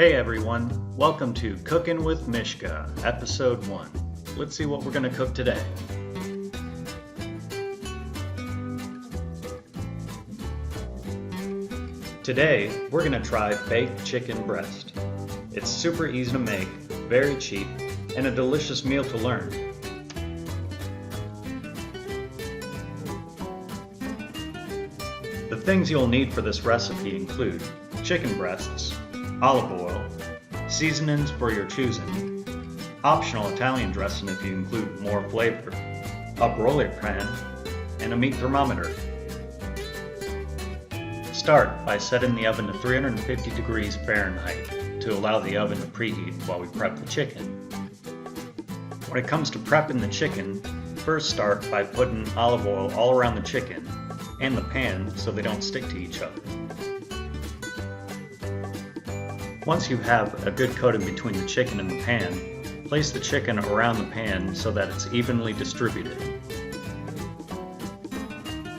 Hey everyone, welcome to Cooking with Mischka, episode 1. Let's see what we're going to cook today. Today, we're going to try baked chicken breast. It's super easy to make, very cheap, and a delicious meal to learn. The things you'll need for this recipe include chicken breasts, olive oil, seasonings for your choosing, optional Italian dressing if you include more flavor, a broiler pan, and a meat thermometer. Start by setting the oven to 350 degrees Fahrenheit to allow the oven to preheat while we prep the chicken. When it comes to prepping the chicken, first start by putting olive oil all around the chicken and the pan so they don't stick to each other. Once you have a good coating between the chicken and the pan, place the chicken around the pan so that it's evenly distributed.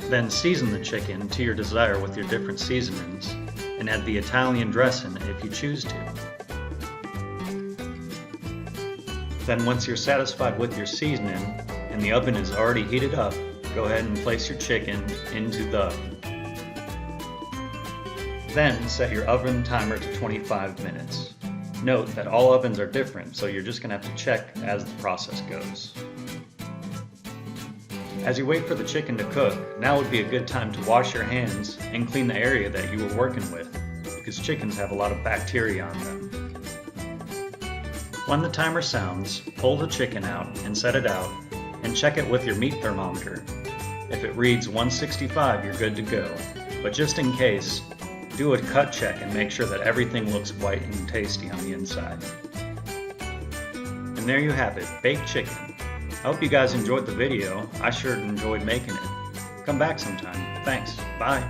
Then season the chicken to your desire with your different seasonings and add the Italian dressing if you choose to. Then once you're satisfied with your seasoning and the oven is already heated up, go ahead and place your chicken into the oven. Then set your oven timer to 25 minutes. Note that all ovens are different, so you're just going to have to check as the process goes. As you wait for the chicken to cook, now would be a good time to wash your hands and clean the area that you were working with, because chickens have a lot of bacteria on them. When the timer sounds, pull the chicken out and set it out, and check it with your meat thermometer. If it reads 165, you're good to go, but just in case, do a cut check and make sure that everything looks white and tasty on the inside. And there you have it, baked chicken. I hope you guys enjoyed the video. I sure enjoyed making it. Come back sometime. Thanks. Bye.